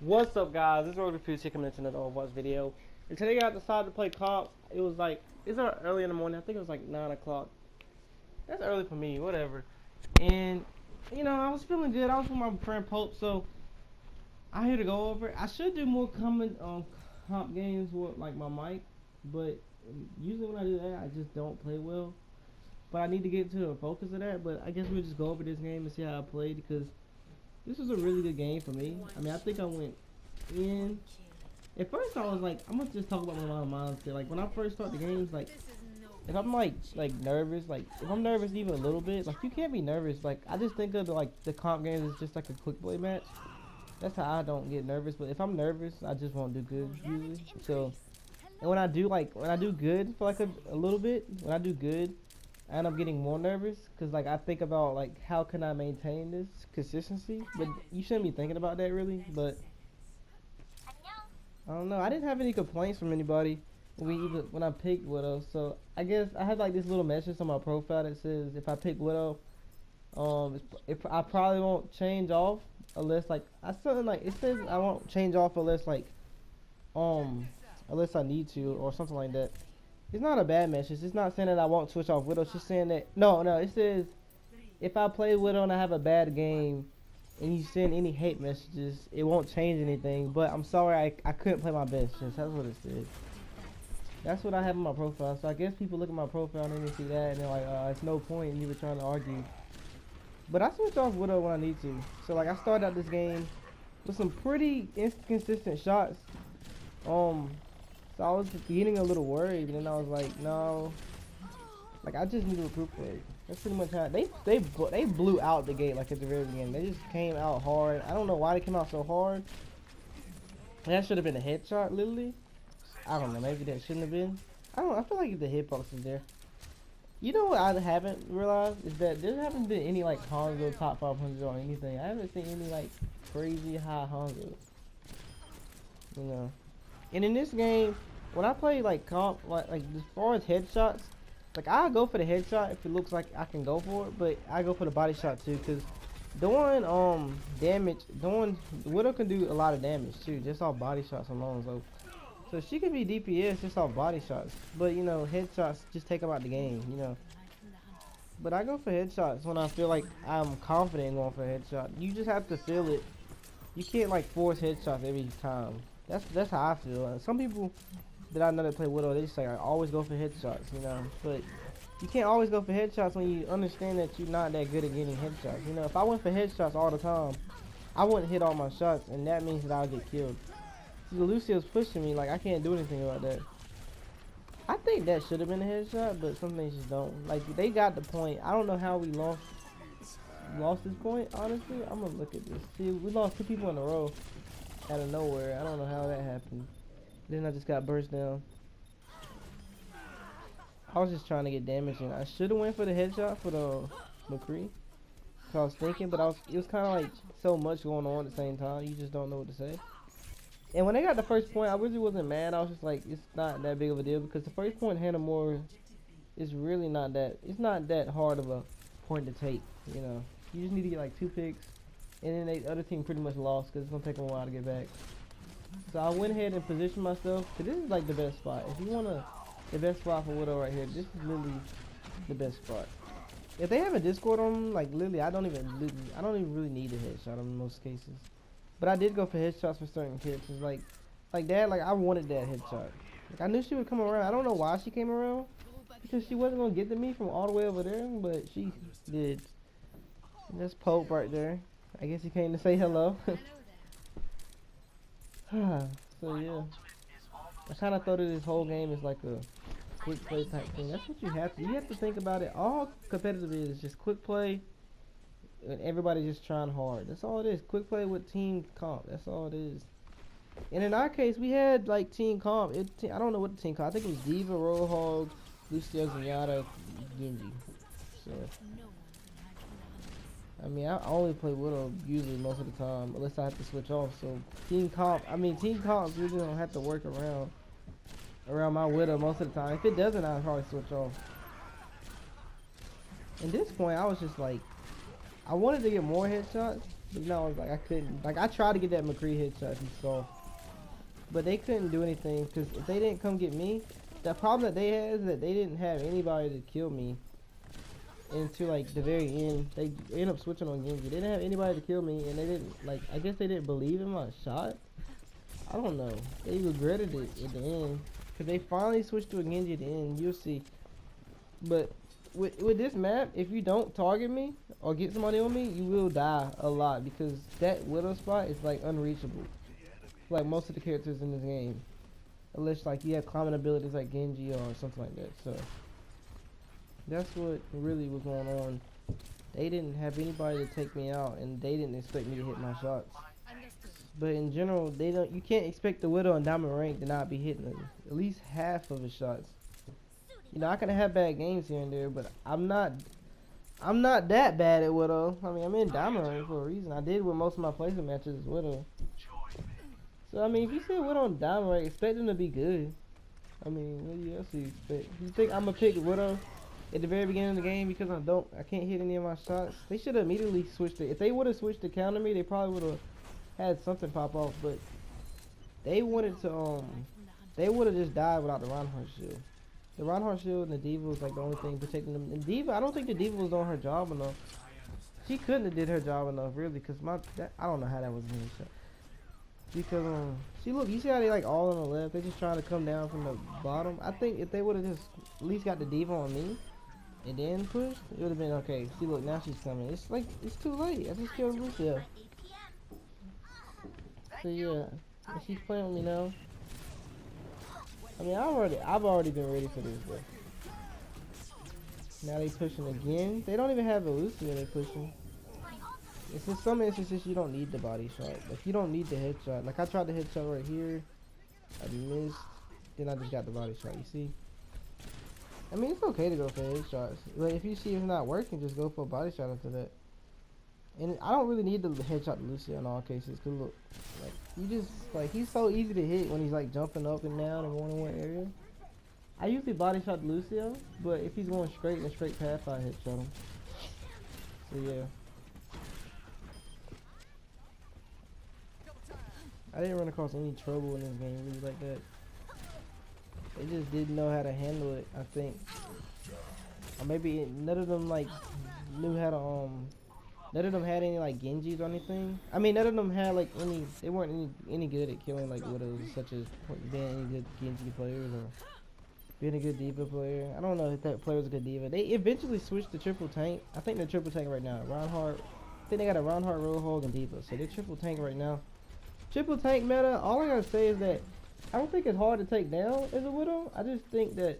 What's up, guys? This is Road Refuse coming into another Overwatch video. And today I decided to play comp. It was like, it's early in the morning. I think it was like 9 o'clock. That's early for me, whatever. And, you know, I was feeling good. I was with my friend Pope, so I here to go over it. I should do more comp games with like my mic, but usually when I do that, I just don't play well. But I need to get to the focus of that. But I guess we'll just go over this game and see how I played because this was a really good game for me. I mean, I think I went in. At first, I was like, I'm gonna just talk about my mindset. Like when I first start the games, like if I'm like nervous, like if I'm nervous even a little bit, like you can't be nervous. Like I just think of the comp games as just like a quick play match. That's how I don't get nervous. But if I'm nervous, I just won't do good usually. So, and when I do good for like a little bit, when I do good, I end up getting more nervous because like I think about like how can I maintain this consistency. But you shouldn't be thinking about that really. But I don't know. I didn't have any complaints from anybody when I picked Widow. So I guess I had like this little message on my profile that says if I pick Widow, I probably won't change off unless like it says I won't change off unless like unless I need to or something like that. It's not a bad message. It's not saying that I won't switch off Widow. It's just saying that no. It says if I play Widow and I have a bad game and you send any hate messages, it won't change anything. But I'm sorry, I couldn't play my best. That's what it said. That's what I have on my profile. So I guess people look at my profile and they see that and they're like, it's no point in you trying to argue. But I switch off Widow when I need to. So like I started out this game with some pretty inconsistent shots. So I was getting a little worried, and then I was like, no, like I just need to recuperate. That's pretty much how they blew out the gate like at the very beginning. They just came out hard. I don't know why they came out so hard. That should have been a headshot, literally. I don't know, maybe that shouldn't have been. I feel like the hitbox is there. You know what I haven't realized is that there haven't been any like Hanzo top 500 or anything. I haven't seen any like crazy high Hanzo. You know. And in this game, when I play like comp, like as far as headshots, like I go for the headshot if it looks like I can go for it, but I go for the body shot too, cause doing Widow can do a lot of damage too, just off body shots alone. So she can be DPS just off body shots, but you know headshots just take them out the game, you know. But I go for headshots when I feel like I'm confident in going for a headshot. You just have to feel it. You can't like force headshots every time. That's how I feel. Some people that I know that play Widow, they just say I always go for headshots, you know. But you can't always go for headshots when you understand that you're not that good at getting headshots. You know, if I went for headshots all the time, I wouldn't hit all my shots, and that means that I'll get killed. See, Lucio's pushing me, like I can't do anything about that. I think that should have been a headshot, but some things just don't. Like they got the point. I don't know how we lost this point. Honestly, I'm gonna look at this. See, we lost 2 people in a row. Out of nowhere. I don't know how that happened. Then I just got burst down. I was just trying to get damage in. I should have went for the headshot for the McCree. So I was thinking, but it was kind of like so much going on at the same time. You just don't know what to say. And when they got the first point, I really wasn't mad. I was just like, it's not that big of a deal because the first point, Hannah Moore, is really not that. It's not that hard of a point to take. You know, you just need to get like 2 picks. And then the other team pretty much lost because it's going to take them a while to get back. So I went ahead and positioned myself. Cause this is like the best spot. If you want the best spot for Widow right here, this is literally the best spot. If they have a Discord on them, like literally, I don't even really need a headshot in most cases. But I did go for headshots for certain characters. Like that, like I wanted that headshot. Like I knew she would come around. I don't know why she came around. Because she wasn't going to get to me from all the way over there. But she did. And that's Pope right there. I guess he came to say hello. So yeah, I kind of thought of this whole game as like a quick play type thing. That's what you have to. You have to think about it. All competitive is just quick play, and everybody just trying hard. That's all it is. Quick play with team comp. That's all it is. And in our case, we had like team comp. I don't know what the team comp. I think it was Diva, Roadhog, Lucio, Zenyatta, Genji. So. I mean, I only play Widow usually most of the time, unless I have to switch off. So team comps really don't have to work around my Widow most of the time. If it doesn't, I'll probably switch off. At this point, I was just like, I wanted to get more headshots, But no, I was like, I couldn't. Like, I tried to get that McCree headshot he saw. But they couldn't do anything, because if they didn't come get me, the problem that they had is that they didn't have anybody to kill me until, like, the very end. They ended up switching on Genji. They didn't have anybody to kill me, and they didn't, like, I guess they didn't believe in my shot. I don't know. They regretted it at the end, because they finally switched to a Genji at the end. You'll see. But with this map, if you don't target me or get somebody on me, you will die a lot, because that Widow spot is, like, unreachable. Like most of the characters in this game, unless like you have climbing abilities like Genji or something like that. So that's what really was going on. They didn't have anybody to take me out, and they didn't expect me to hit my shots. But in general, they don't. You can't expect the Widow in Diamond rank to not be hitting at least half of his shots. You know, I can have bad games here and there, but I'm not that bad at Widow. I mean, I'm in Diamond rank for a reason. I did with most of my placement matches as Widow. So, I mean, if you see a Widow on Diamond rank, expect them to be good. I mean, what else do you expect? You think I'm gonna pick Widow at the very beginning of the game because I can't hit any of my shots? They should have immediately switched it. If they would have switched to counter me, they probably would have had something pop off. But they wanted to, they would have just died without the Reinhardt shield. The Reinhardt shield and the Diva was like the only thing protecting them. And Diva, I don't think the Diva was doing her job enough. She couldn't have did her job enough, really, because I don't know how that was a shot. Because see, look, you see how they like all on the left? They're just trying to come down from the bottom. I think if they would have just at least got the Diva on me and then pushed, it would have been okay. See, look, now she's coming. It's like it's too late. I just killed Lucia. So yeah, and she's playing with me now. I mean, I've already been ready for this, bro. Now they pushing again. They don't even have a Lucia. They pushing. It's in some instances you don't need the body shot. Like you don't need the headshot. Like I tried the headshot right here, I missed. Then I just got the body shot. You see? I mean it's okay to go for headshots. Like if you see it's not working, just go for a body shot after that. And I don't really need the headshot to Lucia in all cases. Cause look, like you just like he's so easy to hit when he's like jumping up and down in one area. I usually body shot Lucio, but if he's going straight in a straight path, I headshot him. So yeah. I didn't run across any trouble in this game really like that. They just didn't know how to handle it, I think. Or maybe none of them like knew how to none of them had any like Genjis or anything. I mean none of them had like they weren't any good at killing like Widows, such as being any good Genji players or being a good Diva player. I don't know if that player was a good Diva. They eventually switched to triple tank. I think they're triple tank right now. Reinhardt, I think they got a Reinhardt, Roadhog, and Diva. So they're triple tank right now. Triple tank meta, all I gotta say is that I don't think it's hard to take down as a Widow. I just think that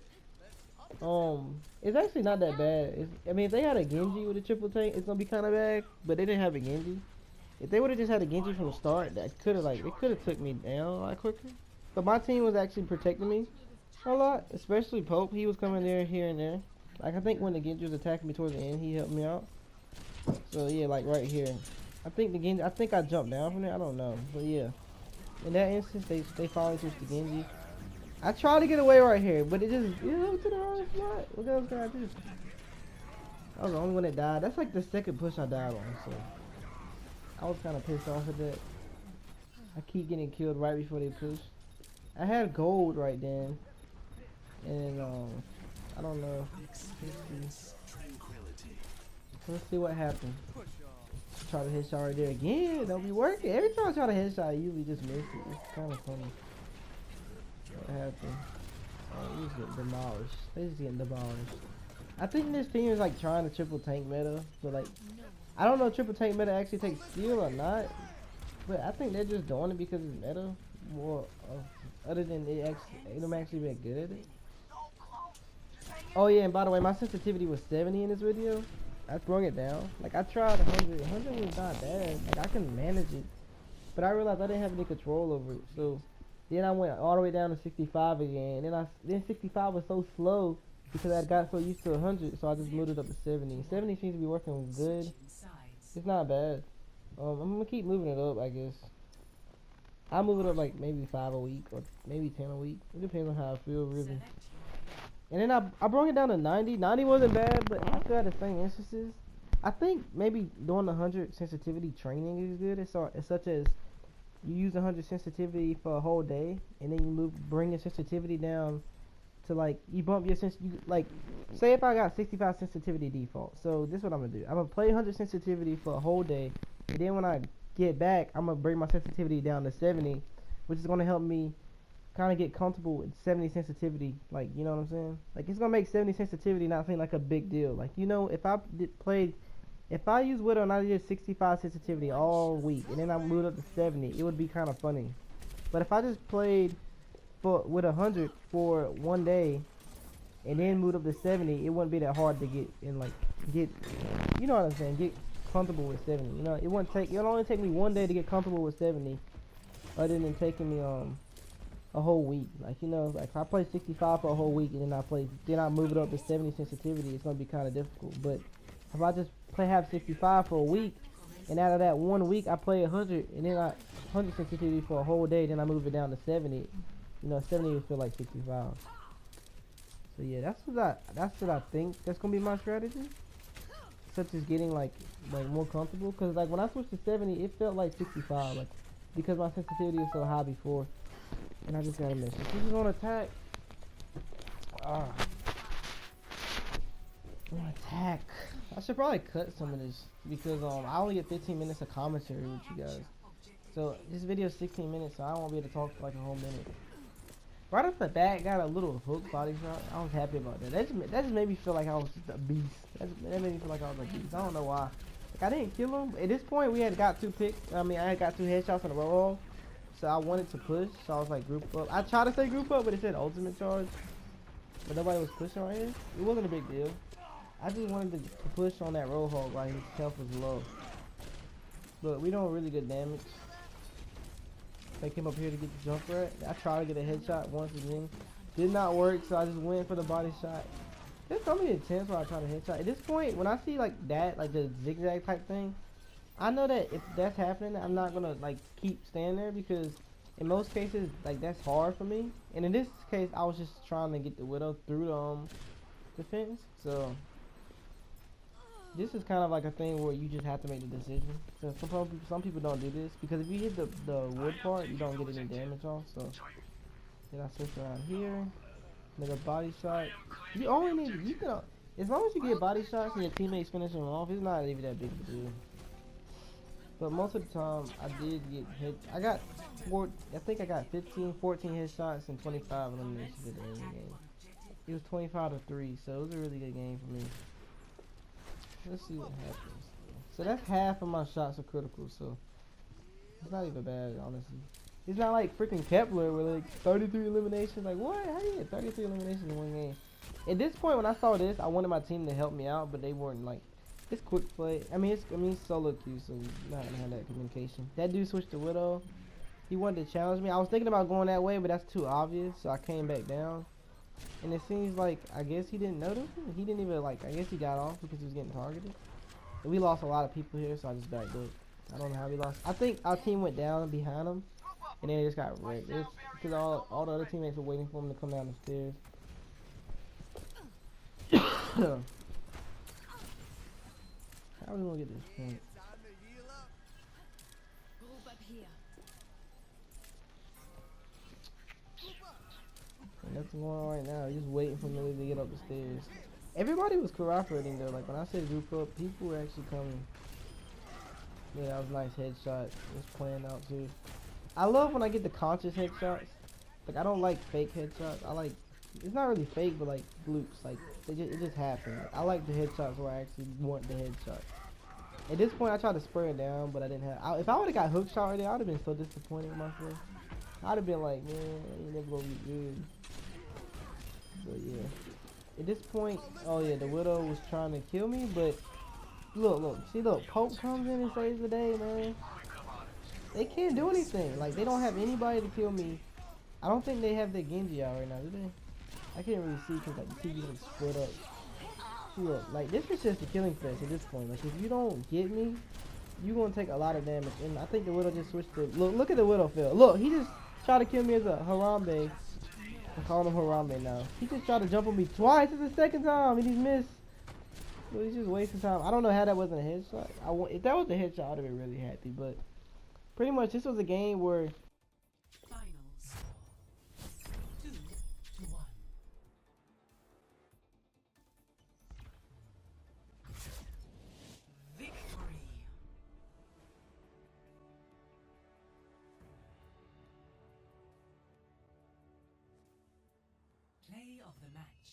it's actually not that bad. I mean if they had a Genji with a triple tank, it's gonna be kinda bad, but they didn't have a Genji. If they would have just had a Genji from the start, that could have like it could have took me down a lot quicker. But my team was actually protecting me a lot, especially Pope. He was coming there here and there. Like I think when the Genji was attacking me towards the end, he helped me out. So yeah, like right here. I think the Genji, I think I jumped down from there, I don't know. But yeah. In that instance, they finally switched to Genji. I tried to get away right here, but it just, you know, to the wrong spot. What else can I do? I was the only one that died. That's like the second push I died on, so. I was kind of pissed off at that. I keep getting killed right before they push. I had gold right then. And, I don't know. Let's see what happens. Try to headshot right there again. Don't be working. Every time I try to headshot, I usually just miss it. It's kind of funny. What happened? Oh, he's getting demolished. They're just getting demolished. I think this team is like trying to triple tank meta, but like, I don't know if triple tank meta actually takes skill or not. But I think they're just doing it because it's meta. More other than them actually being good at it. Oh yeah, and by the way, my sensitivity was 70 in this video. I brung it down. Like I tried 100. 100 was not bad. Like I can manage it, but I realized I didn't have any control over it. So then I went all the way down to 65 again. And then 65 was so slow because I got so used to 100. So I just moved it up to 70. 70 seems to be working good. It's not bad. I'm gonna keep moving it up, I guess. I'll move it up like maybe 5 a week or maybe 10 a week. It depends on how I feel really. And then I brought it down to 90. 90 wasn't bad, but I still had the same instances. I think maybe doing 100 sensitivity training is good. It's such as you use 100 sensitivity for a whole day, and then you bring your sensitivity down to like you bump your like say if I got 65 sensitivity default. So this is what I'm gonna do. I'm gonna play 100 sensitivity for a whole day, and then when I get back, I'm gonna bring my sensitivity down to 70, which is gonna help me kind of get comfortable with 70 sensitivity. Like, you know what I'm saying? Like, it's gonna make 70 sensitivity not seem like a big deal. Like, you know, if I use Widow and I did 65 sensitivity all week, and then I moved up to 70, it would be kind of funny. But if I just played with 100 for one day, and then moved up to 70, it wouldn't be that hard to get, you know what I'm saying, get comfortable with 70. You know, it'll only take me one day to get comfortable with 70, other than taking me a whole week. Like, you know, like if I play 65 for a whole week and then I move it up to 70 sensitivity, it's gonna be kind of difficult. But if I just have 65 for a week, and out of that 1 week I play 100, and then 100 sensitivity for a whole day, then I move it down to 70. You know, 70 would feel like 65. So yeah, that's what I think that's gonna be my strategy. Such as getting like more comfortable, cause like when I switched to 70, it felt like 65, like because my sensitivity was so high before. And I just gotta miss it. This is on attack. On attack. I should probably cut some of this because I only get 15 minutes of commentary with you guys. So this video is 16 minutes, so I won't be able to talk for like a whole minute. Right off the bat, got a little hook body shot. I was happy about that. That just made me feel like I was just a beast. That made me feel like I was a beast. I don't know why. Like, I didn't kill him. At this point, we had got 2 picks. I had got 2 headshots in a row. So I wanted to push, so I was like group up. I tried to say group up, but it said ultimate charge. But nobody was pushing right here. It wasn't a big deal. I just wanted to push on that Roadhog while his health was low. But we doing really good damage. They came up here to get the jump rat. I tried to get a headshot once again. Did not work, so I just went for the body shot. There's so many attempts where I try to headshot. At this point, when I see like that, like the zigzag type thing, I know that if that's happening, I'm not gonna like keep staying there, because in most cases, like, that's hard for me. And in this case, I was just trying to get the Widow through the fence. So this is kind of like a thing where you just have to make the decision. So some people don't do this, because if you hit the wood part, you don't get any damage off. So then I switch around here, make a body shot. You only need, as long as you get body shots and your teammates finish them off, it's not even that big of a deal. But most of the time, I did get hit. I think I got 15, 14 headshots and 25 eliminations at the end of the game. It was 25-3, so it was a really good game for me. Let's see what happens. So that's half of my shots are critical, so it's not even bad, honestly. It's not like freaking Kepler with like 33 eliminations. Like, what? How do you get 33 eliminations in one game? At this point, when I saw this, I wanted my team to help me out, but they weren't like. It's quick play. It's solo queue, so we're not gonna have that communication. That dude switched to Widow. He wanted to challenge me. I was thinking about going that way, but that's too obvious, so I came back down. And it seems like, I guess he didn't notice me. He didn't even, like, I guess he got off because he was getting targeted. And we lost a lot of people here, so I just backed up. I don't know how we lost. I think our team went down behind him, and then it just got wrecked. It's because all the other teammates were waiting for him to come down the stairs. How are we gonna get this point? Nothing going on right now. We're just waiting for Millie to get up the stairs. Everybody was cooperating though. Like when I said group up, people were actually coming. Yeah, that was a nice headshot. It's playing out too. I love when I get the conscious headshots. Like, I don't like fake headshots. I like, it's not really fake, but like glutes. Like it just happened. I like the headshots where I actually want the headshot. At this point, I tried to spray it down, but I didn't have. If I would have got hook shot right there, I would have been so disappointed in myself. I'd have been like, man, you never gonna be good. But yeah, at this point, oh yeah, the Widow was trying to kill me, but look, see, look, Pope comes in and saves the day, man. They can't do anything. Like, they don't have anybody to kill me. I don't think they have their Genji out right now, do they? I can't really see because like the TV is split up. See, look, like this is just a killing fest at this point. Like, if you don't get me, you're gonna take a lot of damage. And I think the Widow just switched to look at the Widow fail. Look, he just tried to kill me as a Harambe. I'm calling him Harambe now. He just tried to jump on me twice. It's the second time and he's missed. But he's just wasting time. I don't know how that wasn't a headshot. If that was a headshot, I would have been really happy. But pretty much, this was a game where Finals 2-1. Victory. Play of the match.